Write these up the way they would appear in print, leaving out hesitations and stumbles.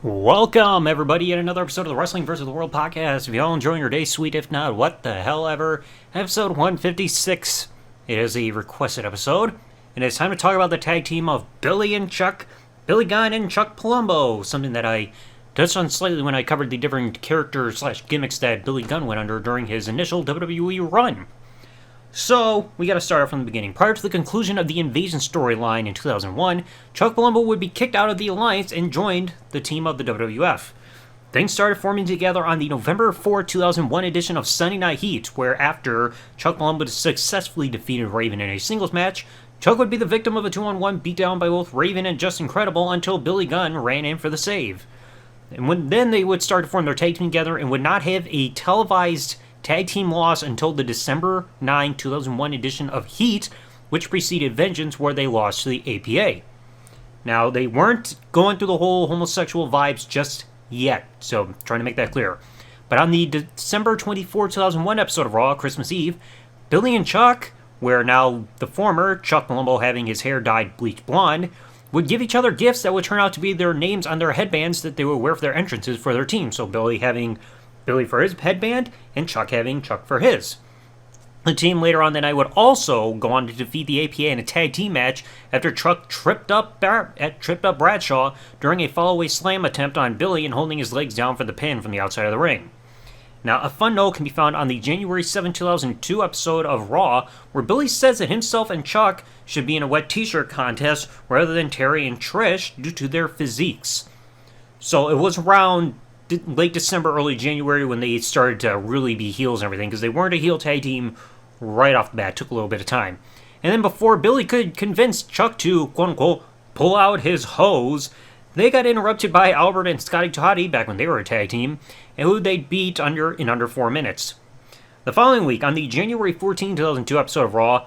Welcome, everybody, in another episode of the Wrestling vs. the World podcast. If you all enjoying your day, sweet. If not, what the hell ever. Episode 156. It is a requested episode, and it's time to talk about the tag team of Billy and Chuck, Billy Gunn and Chuck Palumbo, something that I touched on slightly when I covered the different characters/gimmicks that Billy Gunn went under during his initial WWE run. So, we gotta start off from the beginning. Prior to the conclusion of the Invasion storyline in 2001, Chuck Palumbo would be kicked out of the Alliance and joined the team of the WWF. Things started forming together on the November 4, 2001 edition of Sunday Night Heat, where after Chuck Palumbo successfully defeated Raven in a singles match, Chuck would be the victim of a 2-on-1 beatdown by both Raven and Just Incredible until Billy Gunn ran in for the save. And then they would start to form their tag team together and would not have a televised tag team loss until the December 9, 2001 edition of Heat, which preceded Vengeance, where they lost to the APA. Now, they weren't going through the whole homosexual vibes just yet, so I'm trying to make that clear. But on the December 24, 2001 episode of Raw, Christmas Eve, Billy and Chuck, where now the former, Chuck Palumbo having his hair dyed bleach blonde, would give each other gifts that would turn out to be their names on their headbands that they would wear for their entrances for their team. So Billy having Billy for his headband, and Chuck having Chuck for his. The team later on that night would also go on to defeat the APA in a tag team match after Chuck tripped up Bradshaw during a follow-away slam attempt on Billy and holding his legs down for the pin from the outside of the ring. Now, a fun note can be found on the January 7, 2002 episode of Raw, where Billy says that himself and Chuck should be in a wet t-shirt contest rather than Terry and Trish due to their physiques. So it was around late December, early January when they started to really be heels and everything, because they weren't a heel tag team right off the bat. It took a little bit of time. And then before Billy could convince Chuck to, quote-unquote, pull out his hose, they got interrupted by Albert and Scotty Toddy back when they were a tag team, and who they beat in under 4 minutes. The following week, on the January 14, 2002 episode of Raw,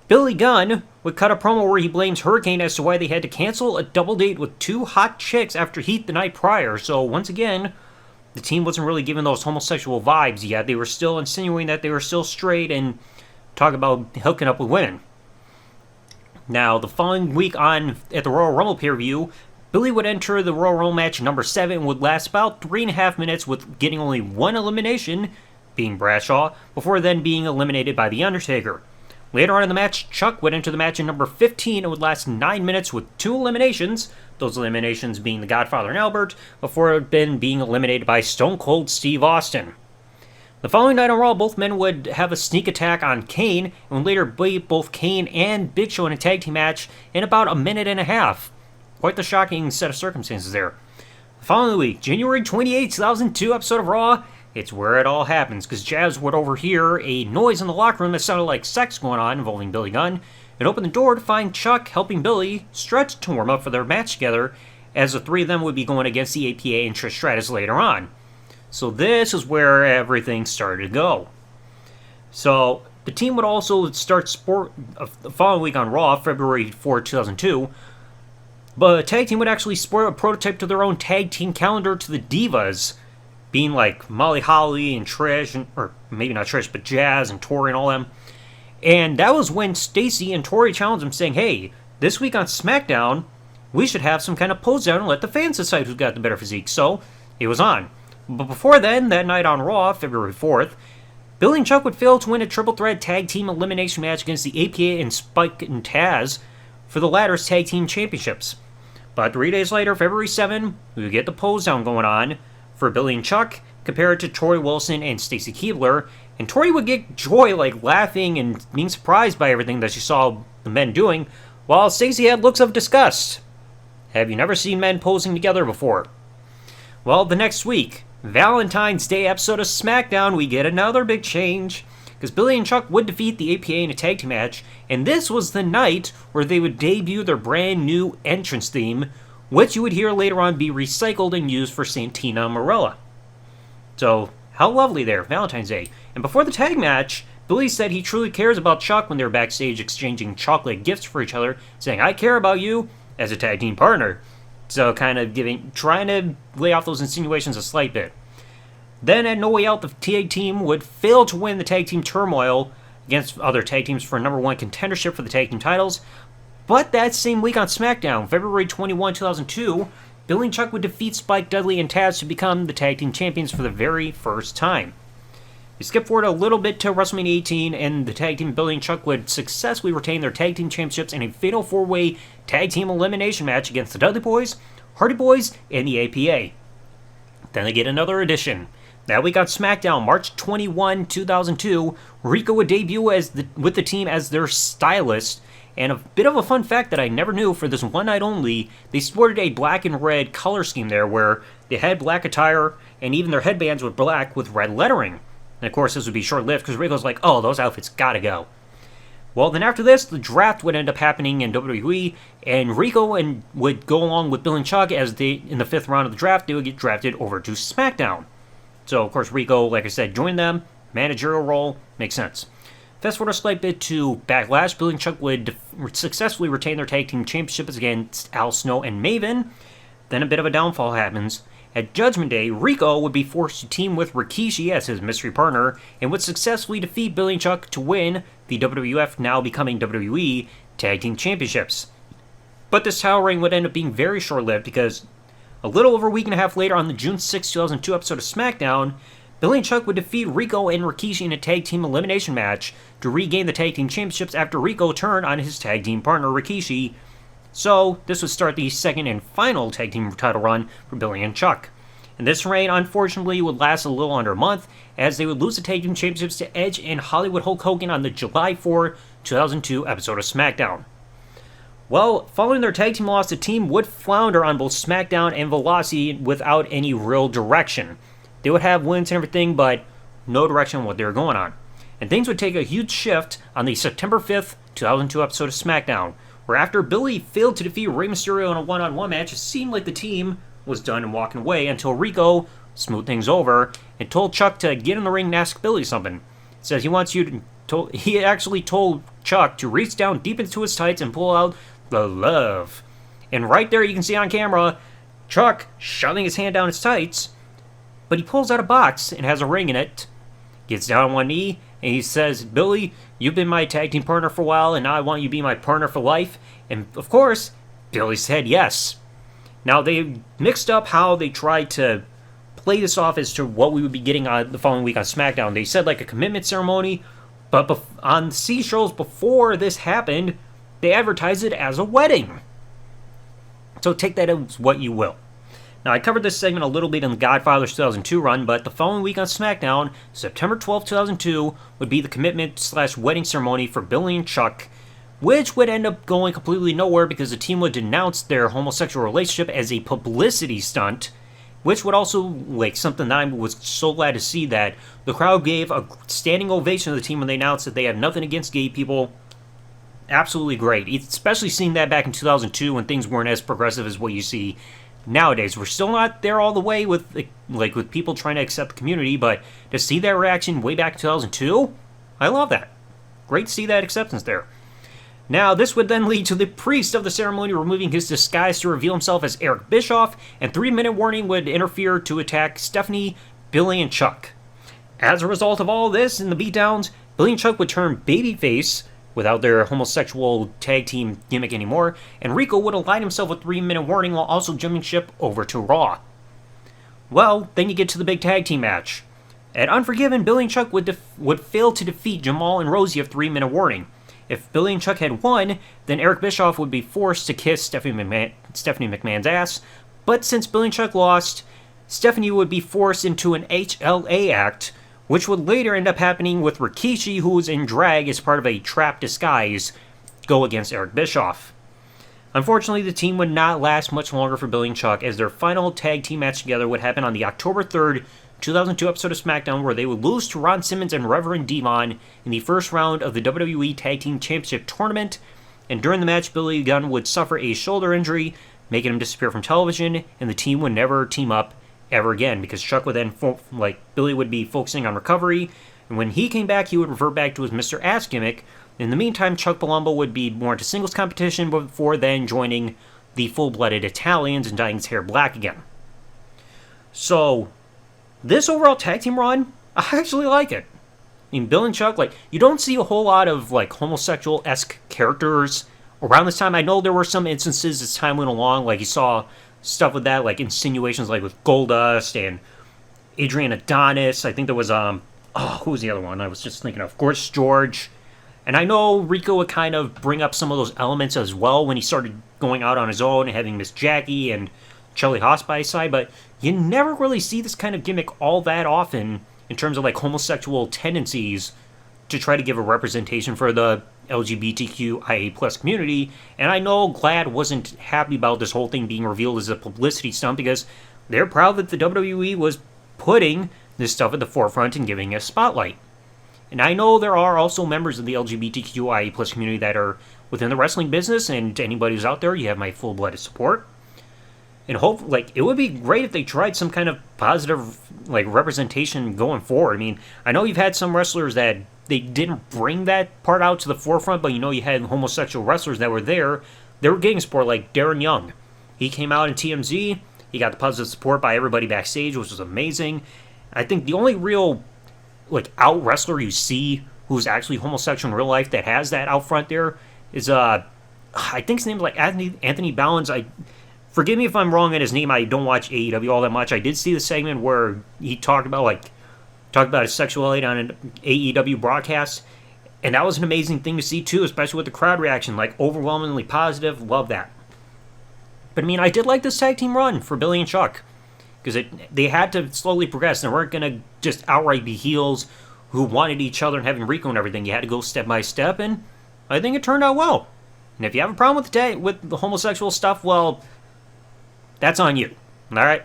Billy Gunn would cut a promo where he blames Hurricane as to why they had to cancel a double date with two hot chicks after Heat the night prior. So once again, the team wasn't really giving those homosexual vibes yet. They were still insinuating that they were still straight and talking about hooking up with women. Now, the following week at the Royal Rumble pay-per-view, Billy would enter the Royal Rumble match number 7 and would last about 3.5 minutes with getting only one elimination, being Bradshaw, before then being eliminated by The Undertaker. Later on in the match, Chuck would enter the match in number 15 and would last 9 minutes with 2 eliminations, those eliminations being the Godfather and Albert, before then being eliminated by Stone Cold Steve Austin. The following night on Raw, both men would have a sneak attack on Kane, and would later beat both Kane and Big Show in a tag team match in about a minute and a half. Quite the shocking set of circumstances there. The following week, January 28, 2002 episode of Raw, it's where it all happens, because Jazz would overhear a noise in the locker room that sounded like sex going on involving Billy Gunn, and open the door to find Chuck helping Billy stretch to warm up for their match together, as the three of them would be going against the APA and Trish Stratus later on. So this is where everything started to go. So the team would also start the following week on Raw, February 4, 2002, but a tag team would actually sport a prototype to their own tag team calendar to the Divas, being like Molly Holly and Trish, or maybe not Trish, but Jazz and Tori and all them. And that was when Stacy and Tori challenged them, saying, hey, this week on SmackDown, we should have some kind of pose down and let the fans decide who's got the better physique. So, it was on. But before then, that night on Raw, February 4th, Billy and Chuck would fail to win a triple threat tag team elimination match against the APA and Spike and Taz for the latter's tag team championships. But 3 days later, February 7, we would get the pose down going on for Billy and Chuck, compared to Tori Wilson and Stacy Keibler, and Tori would get joy like laughing and being surprised by everything that she saw the men doing, while Stacy had looks of disgust. Have you never seen men posing together before? Well, the next week, Valentine's Day episode of SmackDown, we get another big change, because Billy and Chuck would defeat the APA in a tag team match, and this was the night where they would debut their brand new entrance theme, which you would hear later on be recycled and used for Santina Marella. So, how lovely there, Valentine's Day. And before the tag match, Billy said he truly cares about Chuck when they were backstage exchanging chocolate gifts for each other, saying, I care about you as a tag team partner. So kind of trying to lay off those insinuations a slight bit. Then at No Way Out, the tag team would fail to win the tag team turmoil against other tag teams for number one contendership for the tag team titles. But that same week on SmackDown, February 21, 2002, Billy and Chuck would defeat Spike, Dudley, and Taz to become the tag team champions for the very first time. We skip forward a little bit to WrestleMania 18, and the tag team Billy and Chuck would successfully retain their tag team championships in a fatal 4-way tag team elimination match against the Dudley Boys, Hardy Boys, and the APA. Then they get another addition. That week on SmackDown, March 21, 2002, Rico would debut with the team as their stylist. And a bit of a fun fact that I never knew, for this one night only, they sported a black and red color scheme there where they had black attire and even their headbands were black with red lettering. And of course this would be short-lived because Rico's like, oh, those outfits gotta go. Well, then after this, the draft would end up happening in WWE, and Rico would go along with Bill and Chuck as in the 5th round of the draft, they would get drafted over to SmackDown. So, of course, Rico, like I said, joined them, managerial role, makes sense. Fast forward a slight bit to Backlash, Bill and Chuck would successfully retain their tag team championships against Al Snow and Maven. Then a bit of a downfall happens. At Judgment Day, Rico would be forced to team with Rikishi as his mystery partner and would successfully defeat Billy and Chuck to win the WWF, now becoming WWE, Tag Team Championships. But this title reign would end up being very short-lived because a little over a week and a half later on the June 6, 2002 episode of SmackDown, Billy and Chuck would defeat Rico and Rikishi in a tag team elimination match to regain the tag team championships after Rico turned on his tag team partner Rikishi. So, this would start the second and final tag team title run for Billy and Chuck. And this reign, unfortunately, would last a little under a month, as they would lose the tag team championships to Edge and Hollywood Hulk Hogan on the July 4, 2002 episode of SmackDown. Well, following their tag team loss, the team would flounder on both SmackDown and Velocity without any real direction. They would have wins and everything, but no direction on what they were going on. And things would take a huge shift on the September 5th, 2002 episode of SmackDown, where after Billy failed to defeat Rey Mysterio in a one-on-one match, it seemed like the team was done and walking away until Rico smoothed things over and told Chuck to get in the ring and ask Billy something. It says he actually told Chuck to reach down deep into his tights and pull out the love. And right there you can see on camera Chuck shoving his hand down his tights, but he pulls out a box and has a ring in it, gets down on one knee, and he says, Billy, you've been my tag team partner for a while, and now I want you to be my partner for life. And of course, Billy said yes. Now, they mixed up how they tried to play this off as to what we would be getting on the following week on SmackDown. They said like a commitment ceremony, but on C-shows before this happened, they advertised it as a wedding. So take that as what you will. Now, I covered this segment a little bit in the Godfather 2002 run, but the following week on SmackDown, September 12, 2002, would be the commitment/wedding ceremony for Billy and Chuck, which would end up going completely nowhere because the team would denounce their homosexual relationship as a publicity stunt, which would also, like, something that I was so glad to see that the crowd gave a standing ovation to the team when they announced that they have nothing against gay people. Absolutely great, especially seeing that back in 2002 when things weren't as progressive as what you see nowadays. We're still not there all the way with people trying to accept the community, but to see that reaction way back in 2002, I love that. Great to see that acceptance there. Now, this would then lead to the priest of the ceremony removing his disguise to reveal himself as Eric Bischoff, and 3-minute warning would interfere to attack Stephanie, Billy, and Chuck. As a result of all this and the beatdowns, Billy and Chuck would turn babyface without their homosexual tag team gimmick anymore, and Rico would align himself with 3-minute warning while also jumping ship over to Raw. Well, then you get to the big tag team match. At Unforgiven, Billy and Chuck would fail to defeat Jamal and Rosie of 3-minute warning. If Billy and Chuck had won, then Eric Bischoff would be forced to kiss Stephanie McMahon's ass, but since Billy and Chuck lost, Stephanie would be forced into an HLA act, which would later end up happening with Rikishi, who was in drag as part of a trap disguise, go against Eric Bischoff. Unfortunately, the team would not last much longer for Billy and Chuck, as their final tag team match together would happen on the October 3rd, 2002 episode of SmackDown, where they would lose to Ron Simmons and Reverend Devon in the first round of the WWE Tag Team Championship Tournament, and during the match, Billy Gunn would suffer a shoulder injury, making him disappear from television, and the team would never team up ever again, because Chuck would then, Billy would be focusing on recovery, and when he came back, he would revert back to his Mr. Ass gimmick. In the meantime, Chuck Palumbo would be more into singles competition before then joining the full-blooded Italians and dyeing his hair black again. So, this overall tag team run, I actually like it. I mean, Bill and Chuck, you don't see a whole lot of, homosexual-esque characters around this time. I know there were some instances as time went along, you saw stuff with that, like insinuations like with Goldust and Adrian Adonis. I think there was who was the other one I was just thinking of? Gorgeous George. And I know Rico would kind of bring up some of those elements as well when he started going out on his own and having Miss Jackie and Charlie Haas by his side, but you never really see this kind of gimmick all that often in terms of like homosexual tendencies to try to give a representation for the LGBTQIA plus community. And I know GLAAD wasn't happy about this whole thing being revealed as a publicity stunt because they're proud that the WWE was putting this stuff at the forefront and giving a spotlight. And I know there are also members of the LGBTQIA plus community that are within the wrestling business, and anybody who's out there, you have my full-blooded support. And hope, like, it would be great if they tried some kind of positive, like, representation going forward. I mean, I know you've had some wrestlers that they didn't bring that part out to the forefront, but you know you had homosexual wrestlers that were there. They were getting support, like Darren Young. He came out in TMZ. He got the positive support by everybody backstage, which was amazing. I think the only real, like, out wrestler you see who's actually homosexual in real life that has that out front there is, I think his name's like Anthony Bowens. Forgive me if I'm wrong in his name. I don't watch AEW all that much. I did see the segment where he talked about his sexuality on an AEW broadcast, and that was an amazing thing to see too, especially with the crowd reaction, like overwhelmingly positive. Love that. But I mean, I did like this tag team run for Billy and Chuck because they had to slowly progress. They weren't gonna just outright be heels who wanted each other and having Rico and everything. You had to go step by step, and I think it turned out well. And if you have a problem with the homosexual stuff, well, that's on you. Alright?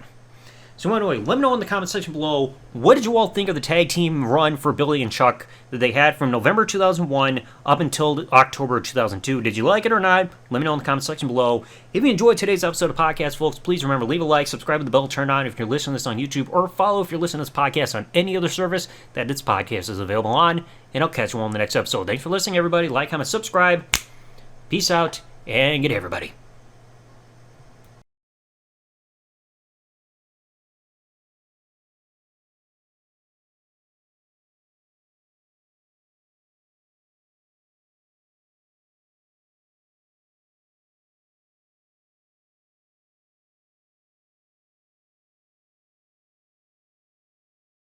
So anyway, let me know in the comment section below, what did you all think of the tag team run for Billy and Chuck that they had from November 2001 up until October 2002? Did you like it or not? Let me know in the comment section below. If you enjoyed today's episode of podcast, folks, please remember, leave a like, subscribe with the bell turned on if you're listening to this on YouTube, or follow if you're listening to this podcast on any other service that this podcast is available on, and I'll catch you all in the next episode. Thanks for listening, everybody. Like, comment, subscribe. Peace out, and good day, everybody.